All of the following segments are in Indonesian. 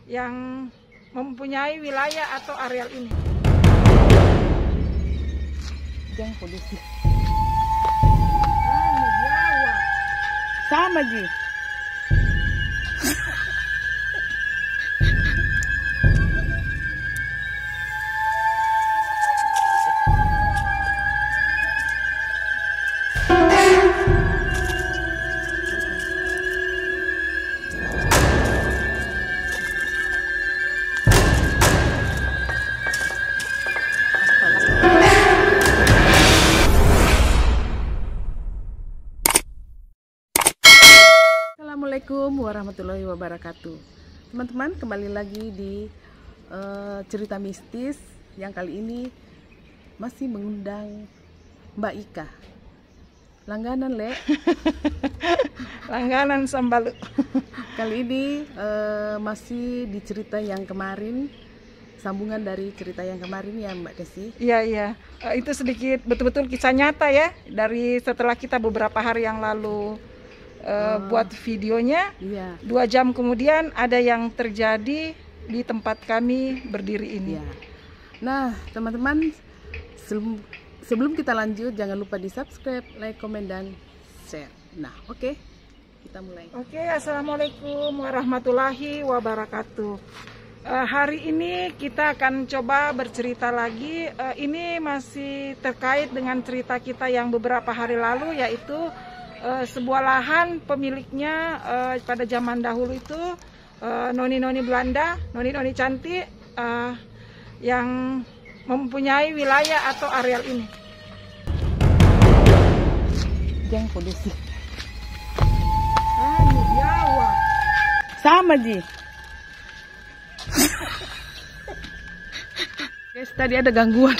yang mempunyai wilayah atau areal ini. Jangan polisi. Jawa. Sama Ji. Assalamualaikum warahmatullahi wabarakatuh. Teman-teman, kembali lagi di cerita mistis yang kali ini masih mengundang Mbak Ika. Langganan, Le. Langganan Sambalu. Kali ini masih di cerita yang kemarin, sambungan dari cerita yang kemarin ya Mbak Desi. Iya. Itu sedikit betul-betul kisah nyata ya, dari setelah kita beberapa hari yang lalu buat videonya. Iya. 2 jam kemudian ada yang terjadi di tempat kami berdiri ini. Iya. Nah, teman-teman, sebelum kita lanjut, jangan lupa di subscribe, like, komen, dan share. Nah, oke, kita mulai. Oke, assalamualaikum warahmatullahi wabarakatuh. Hari ini kita akan coba bercerita lagi. Ini masih terkait dengan cerita kita yang beberapa hari lalu, yaitu sebuah lahan pemiliknya pada zaman dahulu itu noni-noni Belanda, noni-noni cantik yang mempunyai wilayah atau areal ini. Jangan polisi. Jawa. Sama Ji. Guys, tadi ada gangguan.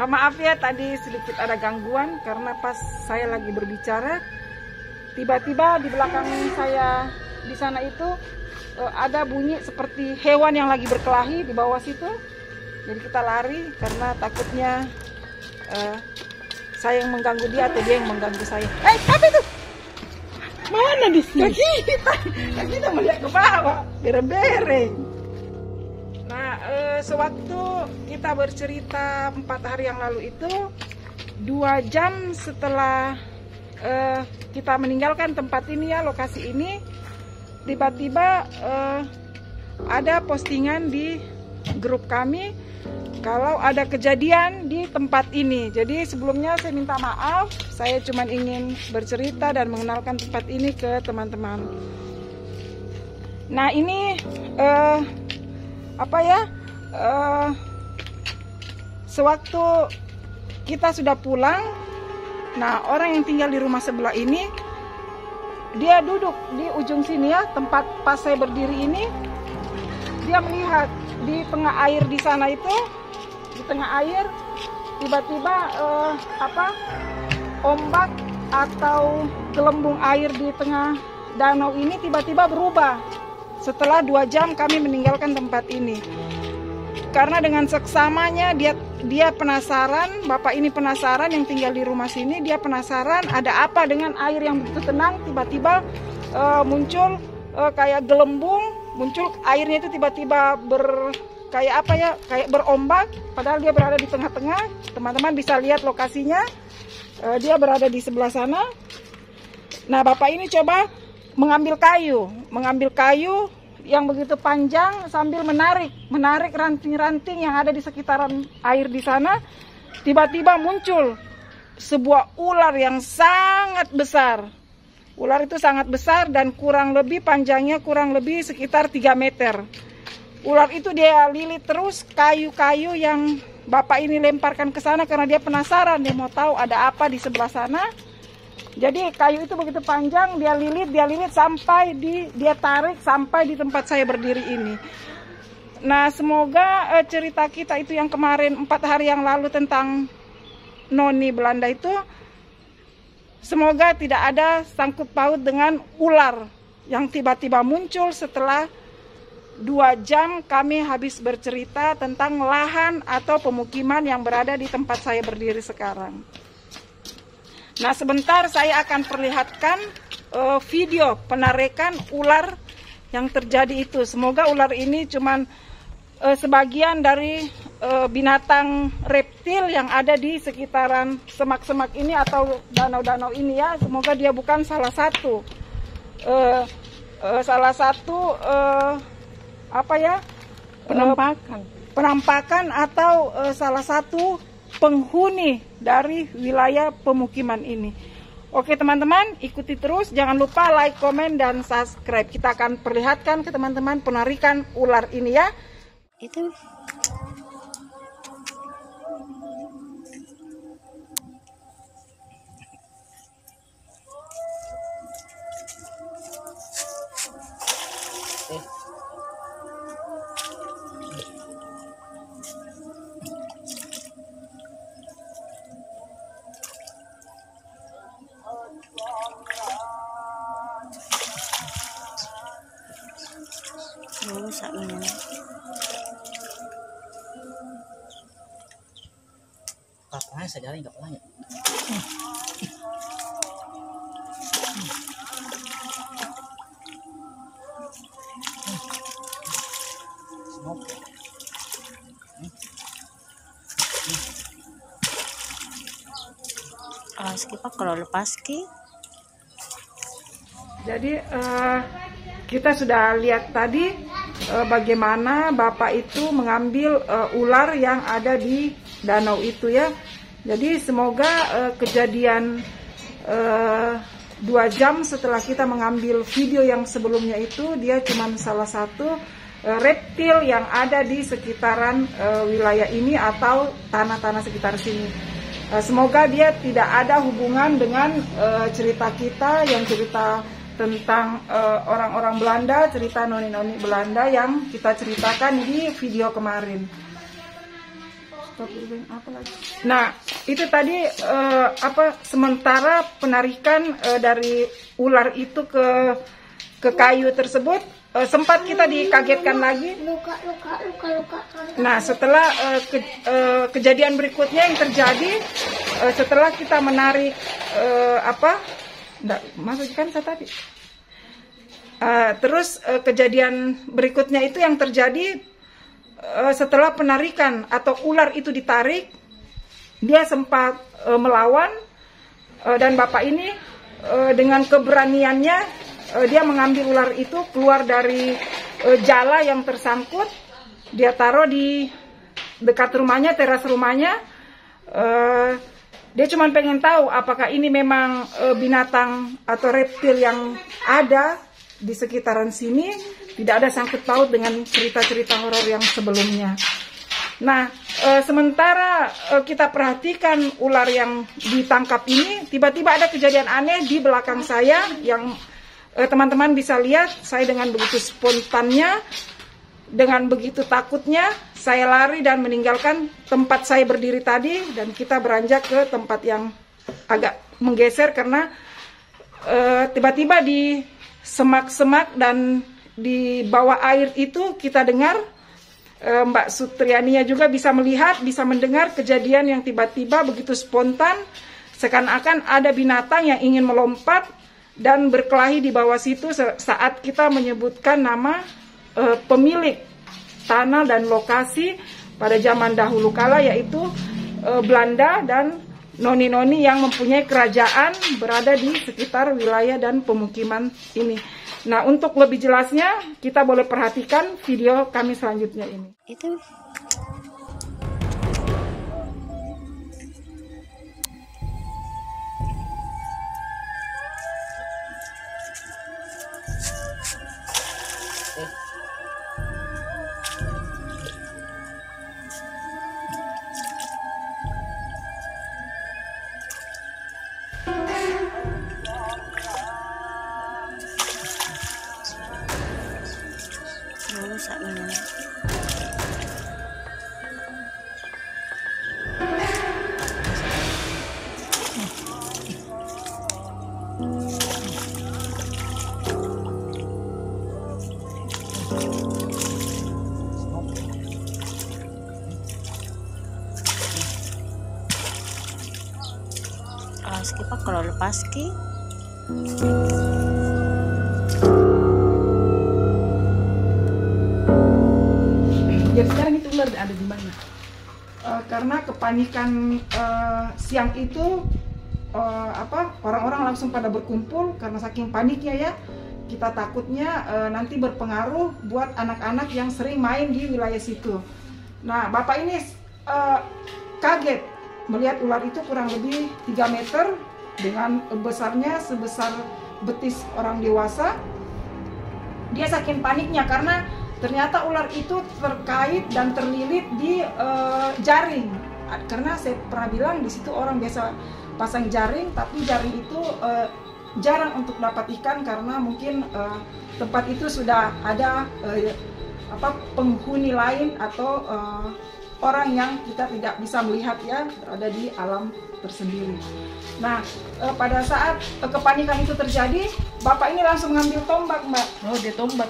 Maaf ya, tadi sedikit ada gangguan karena pas saya lagi berbicara, tiba-tiba di belakang saya di sana itu ada bunyi seperti hewan yang lagi berkelahi di bawah situ. Jadi kita lari karena takutnya saya yang mengganggu dia atau dia yang mengganggu saya. Apa itu? Mana di sini? Kaki kita melihat ke bawah, bereng-bereng. Nah, sewaktu kita bercerita 4 hari yang lalu itu, 2 jam setelah kita meninggalkan tempat ini ya, lokasi ini, tiba-tiba ada postingan di grup kami kalau ada kejadian di tempat ini. Jadi sebelumnya saya minta maaf, saya cuma ingin bercerita dan mengenalkan tempat ini ke teman-teman. Nah, ini sewaktu kita sudah pulang, nah orang yang tinggal di rumah sebelah ini, dia duduk di ujung sini ya, tempat pas saya berdiri ini, dia melihat di tengah air di sana itu, di tengah air tiba-tiba ombak atau gelembung air di tengah danau ini tiba-tiba berubah setelah 2 jam kami meninggalkan tempat ini. Karena dengan seksamanya dia penasaran, bapak ini penasaran yang tinggal di rumah sini, dia penasaran ada apa dengan air yang begitu tenang, tiba-tiba muncul kayak gelembung, muncul airnya itu tiba-tiba kayak berombak, padahal dia berada di tengah-tengah. Teman-teman bisa lihat lokasinya, dia berada di sebelah sana. Nah, bapak ini coba mengambil kayu yang begitu panjang sambil menarik ranting-ranting yang ada di sekitaran air di sana. Tiba-tiba muncul sebuah ular yang sangat besar. Ular itu sangat besar dan panjangnya kurang lebih sekitar 3 meter. Ular itu dia lilit terus kayu-kayu yang bapak ini lemparkan ke sana karena dia penasaran, dia mau tahu ada apa di sebelah sana. Jadi kayu itu begitu panjang, dia lilit sampai dia tarik sampai di tempat saya berdiri ini. Nah, semoga cerita kita itu yang kemarin 4 hari yang lalu tentang noni Belanda itu, semoga tidak ada sangkut paut dengan ular yang tiba-tiba muncul setelah 2 jam kami habis bercerita tentang lahan atau pemukiman yang berada di tempat saya berdiri sekarang. Nah, sebentar saya akan perlihatkan video penarikan ular yang terjadi itu. Semoga ular ini cuman sebagian dari binatang reptil yang ada di sekitaran semak-semak ini atau danau-danau ini ya. Semoga dia bukan salah satu penampakan atau salah satu penghuni dari wilayah pemukiman ini. Oke teman-teman, ikuti terus, jangan lupa like, komen, dan subscribe. Kita akan perlihatkan ke teman-teman penarikan ular ini ya. Itu rusak ini. Papanya segala nggak banyak. Pak kalau lepas ki. Jadi kita sudah lihat tadi bagaimana Bapak itu mengambil ular yang ada di danau itu ya. Jadi semoga kejadian 2 jam setelah kita mengambil video yang sebelumnya itu, dia cuma salah satu reptil yang ada di sekitaran wilayah ini atau tanah-tanah sekitar sini. Semoga dia tidak ada hubungan dengan cerita kita yang cerita tentang orang-orang Belanda, cerita noni-noni Belanda yang kita ceritakan di video kemarin. Nah, itu tadi sementara penarikan dari ular itu ke kayu tersebut, sempat kita dikagetkan lagi. Luka. Nah, setelah kejadian berikutnya yang terjadi, setelah kita menarik masukkan saya tadi. Terus kejadian berikutnya itu yang terjadi setelah penarikan atau ular itu ditarik, dia sempat melawan dan Bapak ini dengan keberaniannya dia mengambil ular itu keluar dari jala yang tersangkut, dia taruh di dekat rumahnya, teras rumahnya. Dia cuma pengen tahu apakah ini memang binatang atau reptil yang ada di sekitaran sini, tidak ada sangkut paut dengan cerita-cerita horor yang sebelumnya. Nah, sementara kita perhatikan ular yang ditangkap ini, tiba-tiba ada kejadian aneh di belakang saya yang teman-teman bisa lihat. Saya dengan begitu spontannya, dengan begitu takutnya, saya lari dan meninggalkan tempat saya berdiri tadi, dan kita beranjak ke tempat yang agak menggeser karena tiba-tiba di semak-semak dan di bawah air itu kita dengar, Mbak Sutriania juga bisa melihat, bisa mendengar kejadian yang tiba-tiba begitu spontan, seakan-akan ada binatang yang ingin melompat dan berkelahi di bawah situ saat kita menyebutkan nama pemilik tanah dan lokasi pada zaman dahulu kala, yaitu Belanda dan noni-noni yang mempunyai kerajaan berada di sekitar wilayah dan pemukiman ini. Nah, untuk lebih jelasnya kita boleh perhatikan video kami selanjutnya ini. Itu rusak ini. Pak kalau lepas ki. Jadi sekarang itu ular ada di mana? Karena kepanikan siang itu orang-orang langsung pada berkumpul karena saking paniknya ya. Kita takutnya nanti berpengaruh buat anak-anak yang sering main di wilayah situ. Nah, Bapak ini kaget melihat ular itu kurang lebih 3 meter dengan besarnya sebesar betis orang dewasa. Dia saking paniknya karena ternyata ular itu terkait dan terlilit di jaring. Karena saya pernah bilang di situ orang biasa pasang jaring, tapi jaring itu jarang untuk dapat ikan karena mungkin tempat itu sudah ada penghuni lain atau orang yang kita tidak bisa melihat ya, berada di alam tersendiri. Nah, pada saat kepanikan itu terjadi, Bapak ini langsung mengambil tombak, Mbak. Oh, dia tombak.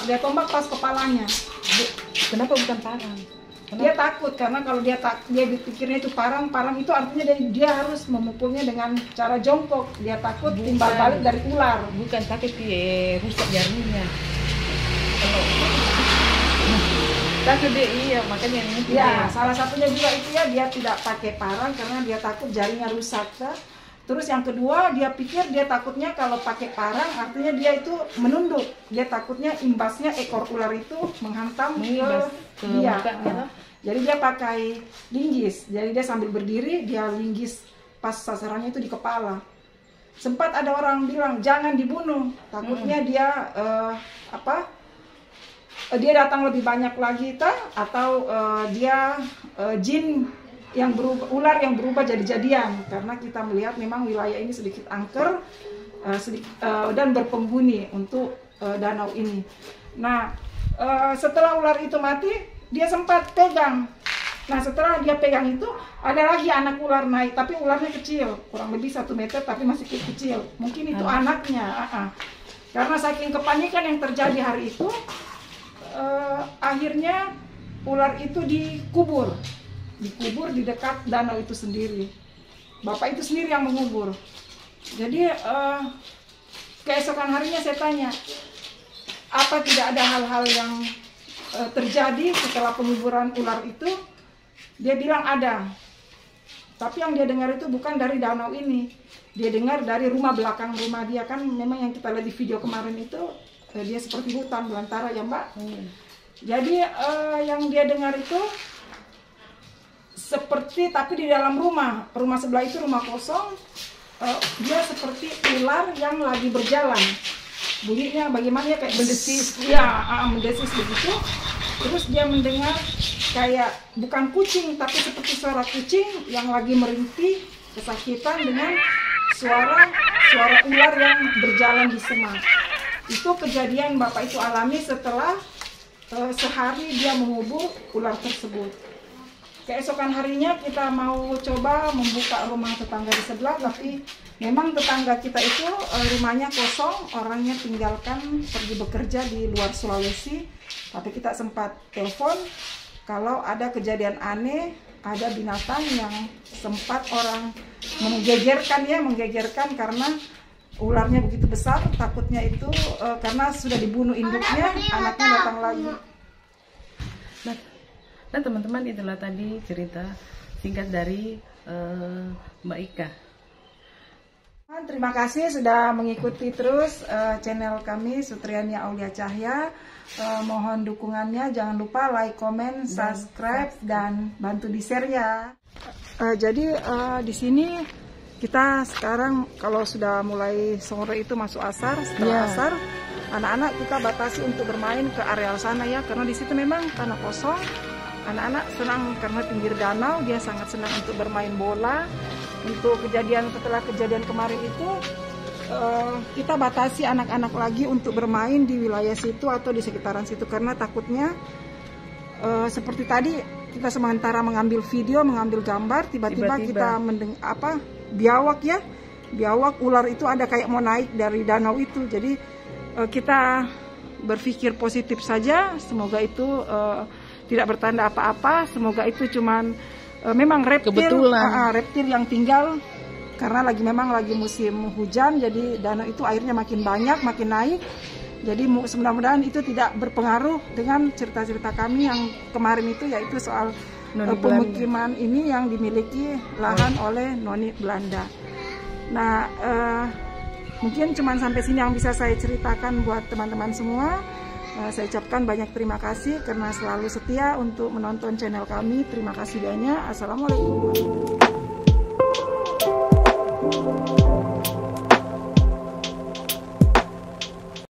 Dia tombak pas kepalanya. Kenapa bukan parang? Dia takut karena kalau dia pikirnya itu parang itu artinya dia harus memukulnya dengan cara jongkok. Dia takut timbal balik dari ular. Bukan takut dia rusak jaringnya. Takut dia, iya makanya ini. Ya, salah satunya juga itu ya, dia tidak pakai parang karena dia takut jaringnya rusak. Terus yang kedua, dia takutnya kalau pakai parang artinya dia itu menunduk. Dia takutnya imbasnya ekor ular itu menghantam ke dia. Jadi dia pakai linggis. Jadi dia sambil berdiri, dia linggis pas sasarannya itu di kepala. Sempat ada orang bilang jangan dibunuh, takutnya dia dia datang lebih banyak lagi atau dia jin yang ular yang berubah jadi-jadian, karena kita melihat memang wilayah ini sedikit angker dan berpenghuni untuk danau ini. Nah, setelah ular itu mati, dia sempat pegang. Nah, setelah dia pegang itu, ada lagi anak ular naik, tapi ularnya kecil, kurang lebih 1 meter, tapi masih kecil. Mungkin itu anaknya. Karena saking kepanikan yang terjadi hari itu, akhirnya ular itu dikubur di dekat danau itu sendiri. Bapak itu sendiri yang mengubur. Jadi keesokan harinya saya tanya, apa tidak ada hal-hal yang terjadi setelah penguburan ular itu? Dia bilang ada. Tapi yang dia dengar itu bukan dari danau ini. Dia dengar dari rumah belakang rumah dia, kan memang yang kita lihat di video kemarin itu dia seperti hutan belantara ya, Mbak. Jadi yang dia dengar itu seperti, tapi di dalam rumah sebelah itu rumah kosong, dia seperti ular yang lagi berjalan. Bunyinya bagaimana ya, kayak mendesis, mendesis begitu. Terus dia mendengar kayak bukan kucing, tapi seperti suara kucing yang lagi merintih kesakitan dengan suara ular yang berjalan di semak. Itu kejadian Bapak itu alami setelah sehari dia mengubur ular tersebut. Keesokan harinya kita mau coba membuka rumah tetangga di sebelah, tapi memang tetangga kita itu rumahnya kosong, orangnya tinggalkan pergi bekerja di luar Sulawesi. Tapi kita sempat telepon kalau ada kejadian aneh, ada binatang yang sempat orang menggegerkan karena ularnya begitu besar, takutnya itu karena sudah dibunuh induknya, anaknya datang lagi. Nah teman-teman, itulah tadi cerita singkat dari Mbak Ika. Terima kasih sudah mengikuti terus channel kami Sutriani Aulia Cahya. Mohon dukungannya, jangan lupa like, comment, subscribe, dan bantu di share ya. Jadi di sini kita sekarang kalau sudah mulai sore itu masuk asar, setelah asar anak-anak kita batasi untuk bermain ke areal sana ya, karena di situ memang tanah kosong. Anak-anak senang karena pinggir danau, dia sangat senang untuk bermain bola. Untuk setelah kejadian kemarin itu kita batasi anak-anak lagi untuk bermain di wilayah situ atau di sekitaran situ, karena takutnya seperti tadi kita sementara mengambil video, mengambil gambar, tiba-tiba kita mendengar biawak ular itu ada kayak mau naik dari danau itu. Jadi kita berpikir positif saja, semoga itu tidak bertanda apa-apa, semoga itu cuman memang reptil yang tinggal, karena memang lagi musim hujan, jadi danau itu airnya makin banyak, makin naik. Jadi mudah-mudahan itu tidak berpengaruh dengan cerita-cerita kami yang kemarin itu, yaitu soal pemukiman ini yang dimiliki lahan oleh noni Belanda. Nah, mungkin cuma sampai sini yang bisa saya ceritakan buat teman-teman semua. Saya ucapkan banyak terima kasih karena selalu setia untuk menonton channel kami. Terima kasih banyak. Assalamualaikum warahmatullahi wabarakatuh.